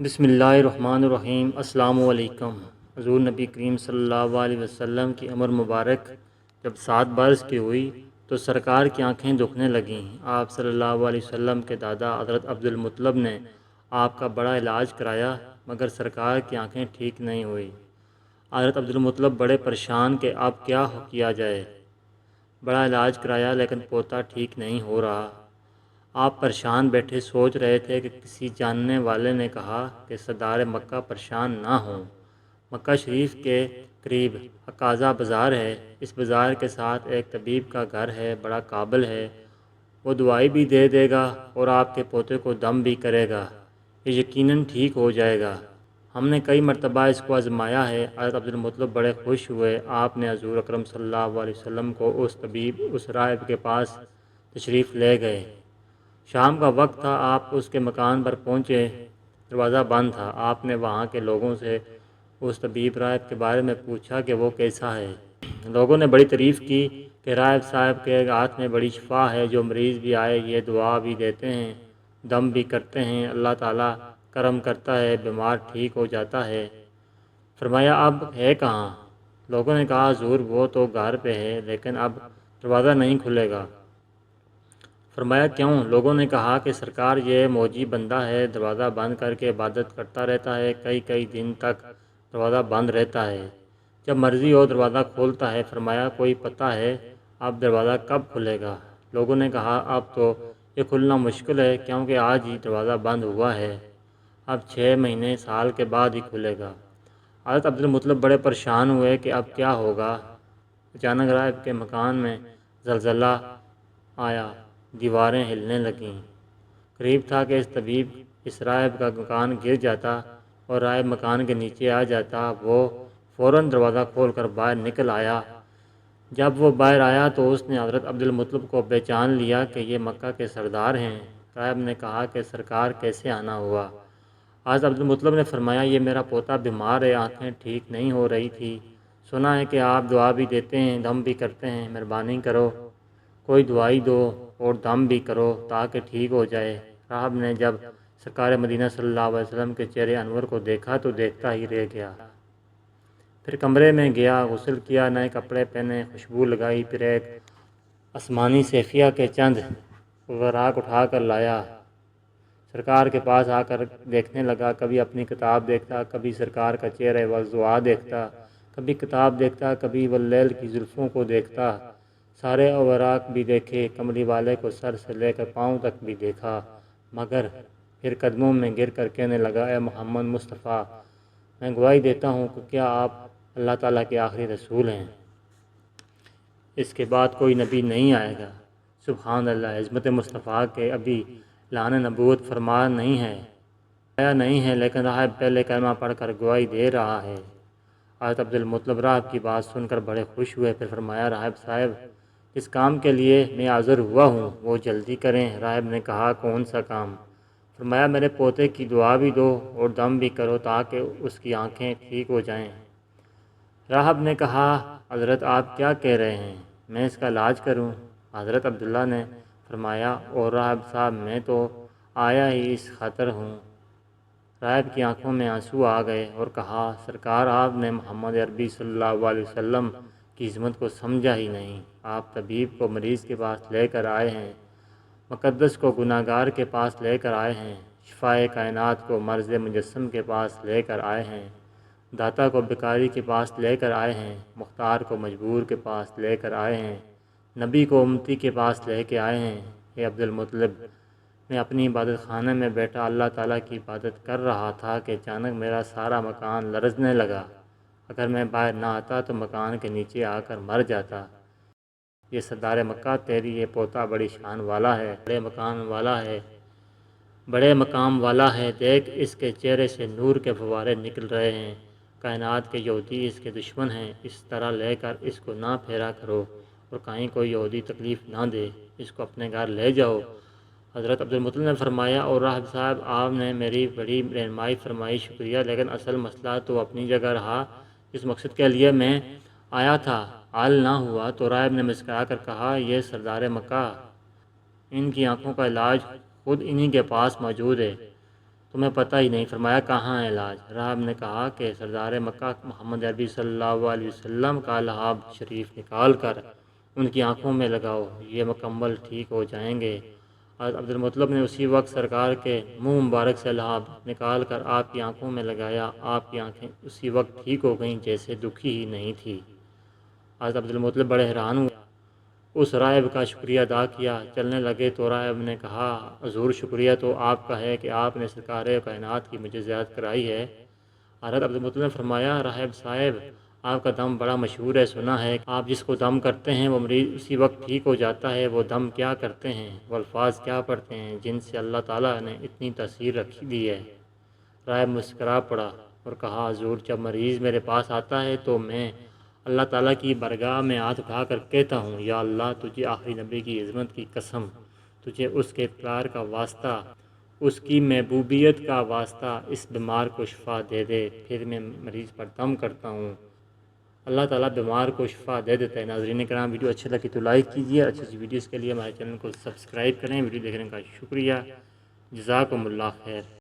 بسم اللہ الرحمن الرحیم۔ السلام علیکم۔ حضور نبی کریم صلی اللہ علیہ وسلم کی عمر مبارک جب 7 برس کی ہوئی تو سرکار کی آنکھیں دکھنے لگیں۔ آپ صلی اللہ علیہ وسلم کے دادا حضرت عبد المطلب نے آپ کا بڑا علاج کرایا مگر سرکار کی آنکھیں ٹھیک نہیں ہوئی۔ حضرت عبد المطلب بڑے پریشان کہ اب کیا کیا جائے۔ بڑا علاج کرایا لیکن پوتا ٹھیک نہیں ہو رہا۔ آپ پریشان بیٹھے سوچ رہے تھے کہ کسی جاننے والے نے کہا کہ سردار مکہ پریشان نہ ہوں۔ مکہ شریف کے قریب عکاظہ بازار ہے۔ اس بازار کے ساتھ ایک طبیب کا گھر ہے، بڑا قابل ہے۔ وہ دوائی بھی دے دے گا اور آپ کے پوتے کو دم بھی کرے گا۔ یہ یقیناً ٹھیک ہو جائے گا۔ ہم نے کئی مرتبہ اس کو آزمایا ہے۔ حضرت عبد المطلب بڑے خوش ہوئے۔ آپ نے حضور اکرم صلی اللہ علیہ وسلم کو اس راہب کے پاس تشریف لے گئے۔ شام کا وقت تھا۔ آپ اس کے مکان پر پہنچے، دروازہ بند تھا۔ آپ نے وہاں کے لوگوں سے اس طبیب راہب کے بارے میں پوچھا کہ وہ کیسا ہے۔ لوگوں نے بڑی تعریف کی کہ راہب صاحب کے ہاتھ میں بڑی شفا ہے، جو مریض بھی آئے یہ دعا بھی دیتے ہیں، دم بھی کرتے ہیں، اللہ تعالیٰ کرم کرتا ہے، بیمار ٹھیک ہو جاتا ہے۔ فرمایا اب ہے کہاں؟ لوگوں نے کہا حضور وہ تو گھر پہ ہے لیکن اب دروازہ نہیں کھلے گا۔ فرمایا کیوں؟ لوگوں نے کہا کہ سرکار یہ موجی بندہ ہے، دروازہ بند کر کے عبادت کرتا رہتا ہے، کئی دن تک دروازہ بند رہتا ہے، جب مرضی ہو دروازہ کھولتا ہے۔ فرمایا کوئی پتہ ہے اب دروازہ کب کھلے گا؟ لوگوں نے کہا اب تو یہ کھلنا مشکل ہے کیونکہ آج ہی دروازہ بند ہوا ہے، اب 6 مہینے سال کے بعد ہی کھلے گا۔ حضرت عبد المطلب بڑے پریشان ہوئے کہ اب کیا ہوگا۔ اچانک راہب کے مکان میں زلزلہ آیا، دیواریں ہلنے لگیں۔ قریب تھا کہ اس راہب کا مکان گر جاتا اور راہب مکان کے نیچے آ جاتا۔ وہ فوراً دروازہ کھول کر باہر نکل آیا۔ جب وہ باہر آیا تو اس نے حضرت عبد المطلب کو پہچان لیا کہ یہ مکہ کے سردار ہیں۔ راہب نے کہا کہ سرکار کیسے آنا ہوا؟ حضرت عبد المطلب نے فرمایا یہ میرا پوتا بیمار ہے، آنکھیں ٹھیک نہیں ہو رہی تھی، سنا ہے کہ آپ دعا بھی دیتے ہیں، دم بھی کرتے ہیں، مہربانی کرو کوئی دوائی دو اور دم بھی کرو تاکہ ٹھیک ہو جائے۔ راہب نے جب سرکار مدینہ صلی اللہ علیہ وسلم کے چہرے انور کو دیکھا تو دیکھتا ہی رہ گیا۔ پھر کمرے میں گیا، غسل کیا، نئے کپڑے پہنے، خوشبو لگائی، پھر ایک آسمانی سیفیہ کے چند اوراق اٹھا کر لایا۔ سرکار کے پاس آ کر دیکھنے لگا، کبھی اپنی کتاب دیکھتا، کبھی سرکار کا چہرہ وضوعا دیکھتا، کبھی کتاب دیکھتا، کبھی واللیل کی زلفوں کو دیکھتا۔ سارے اوراق بھی دیکھے، کملی والے کو سر سے لے کر پاؤں تک بھی دیکھا، مگر پھر قدموں میں گر کر کہنے لگا اے محمد مصطفیٰ، میں گواہی دیتا ہوں کہ کیا آپ اللہ تعالیٰ کے آخری رسول ہیں، اس کے بعد کوئی نبی نہیں آئے گا۔ سبحان اللہ، عظمت مصطفیٰ کے ابھی اعلان نبوت فرما نہیں ہے، آیا نہیں ہے، لیکن راہب پہلے کلمہ پڑھ کر گواہی دے رہا ہے۔ حضرت عبد المطلب راہب کی بات سن کر بڑے خوش ہوئے۔ پھر فرمایا راہب صاحب جس کام کے لیے میں حاضر ہوا ہوں وہ جلدی کریں۔ راہب نے کہا کون سا کام؟ فرمایا میرے پوتے کی دعا بھی دو اور دم بھی کرو تاکہ اس کی آنکھیں ٹھیک ہو جائیں۔ راہب نے کہا حضرت آپ کیا کہہ رہے ہیں، میں اس کا علاج کروں؟ حضرت عبداللہ نے فرمایا اور راہب صاحب میں تو آیا ہی اس خاطر ہوں۔ راہب کی آنکھوں میں آنسو آ گئے اور کہا سرکار آپ نے محمد عربی صلی اللہ علیہ وسلم کی عظمت کو سمجھا ہی نہیں۔ آپ طبیب کو مریض کے پاس لے کر آئے ہیں، مقدس کو گناہ گار کے پاس لے کر آئے ہیں، شفائے کائنات کو مرض مجسم کے پاس لے کر آئے ہیں، داتا کو بیکاری کے پاس لے کر آئے ہیں، مختار کو مجبور کے پاس لے کر آئے ہیں، نبی کو امتی کے پاس لے کے آئے ہیں۔ اے عبد المطلب میں اپنی عبادت خانے میں بیٹھا اللہ تعالیٰ کی عبادت کر رہا تھا کہ اچانک میرا سارا مکان لرزنے لگا، اگر میں باہر نہ آتا تو مکان کے نیچے آ کر مر جاتا۔ یہ سردار مکہ تیری یہ پوتا بڑی شان والا ہے، بڑے مقام والا ہے، دیکھ اس کے چہرے سے نور کے فوارے نکل رہے ہیں، کائنات کے یہودی اس کے دشمن ہیں، اس طرح لے کر اس کو نہ پھیرا کرو اور کہیں کوئی یہودی تکلیف نہ دے، اس کو اپنے گھر لے جاؤ۔ حضرت عبد المطلب نے فرمایا اور راہب صاحب آپ نے میری بڑی رہنمائی فرمائی، شکریہ، لیکن اصل مسئلہ تو اپنی جگہ رہا، جس مقصد کے لیے میں آیا تھا حل نہ ہوا۔ تو راہب نے مسکرا کر کہا یہ سردار مکہ، ان کی آنکھوں کا علاج خود انہی کے پاس موجود ہے، تمہیں پتہ ہی نہیں۔ فرمایا کہاں ہے علاج؟ راہب نے کہا کہ سردار مکہ محمد عربی صلی اللہ علیہ وسلم کا لحاظ شریف نکال کر ان کی آنکھوں میں لگاؤ، یہ مکمل ٹھیک ہو جائیں گے۔ حضرت عبدالمطلب نے اسی وقت سرکار کے منہ مبارک سے لحاظ نکال کر آپ کی آنکھوں میں لگایا۔ آپ کی آنکھیں اسی وقت ٹھیک ہو گئیں جیسے دکھی ہی نہیں تھی۔ حضرت عبدالمطلب بڑے حیران ہوئے، اس راہب کا شکریہ ادا کیا۔ چلنے لگے تو راہب نے کہا حضور شکریہ تو آپ کا ہے کہ آپ نے سرکار کائنات کی مجھے زیارت کرائی ہے۔ حضرت عبدالمطلب نے فرمایا راہب صاحب آپ کا دم بڑا مشہور ہے، سنا ہے آپ جس کو دم کرتے ہیں وہ مریض اسی وقت ٹھیک ہو جاتا ہے۔ وہ دم کیا کرتے ہیں، وہ الفاظ کیا پڑھتے ہیں جن سے اللہ تعالیٰ نے اتنی تاثیر رکھی دی ہے؟ راہب مسکرا پڑا اور کہا حضور جب مریض میرے پاس آتا ہے تو میں اللہ تعالیٰ کی بارگاہ میں ہاتھ اٹھا کر کہتا ہوں یا اللہ تجھے آخری نبی کی عظمت کی قسم، تجھے اس کے اقرار کا واسطہ، اس کی محبوبیت کا واسطہ اس بیمار کو شفا دے دے۔ پھر میں مریض پر دم کرتا ہوں، اللہ تعالیٰ بیمار کو شفا دے دیتا ہے۔ ناظرین کرام ویڈیو اچھی لگی تو لائک کیجیے، اچھی ویڈیوز کے لیے ہمارے چینل کو سبسکرائب کریں۔ ویڈیو دیکھنے کا شکریہ، جزاکم اللہ خیر۔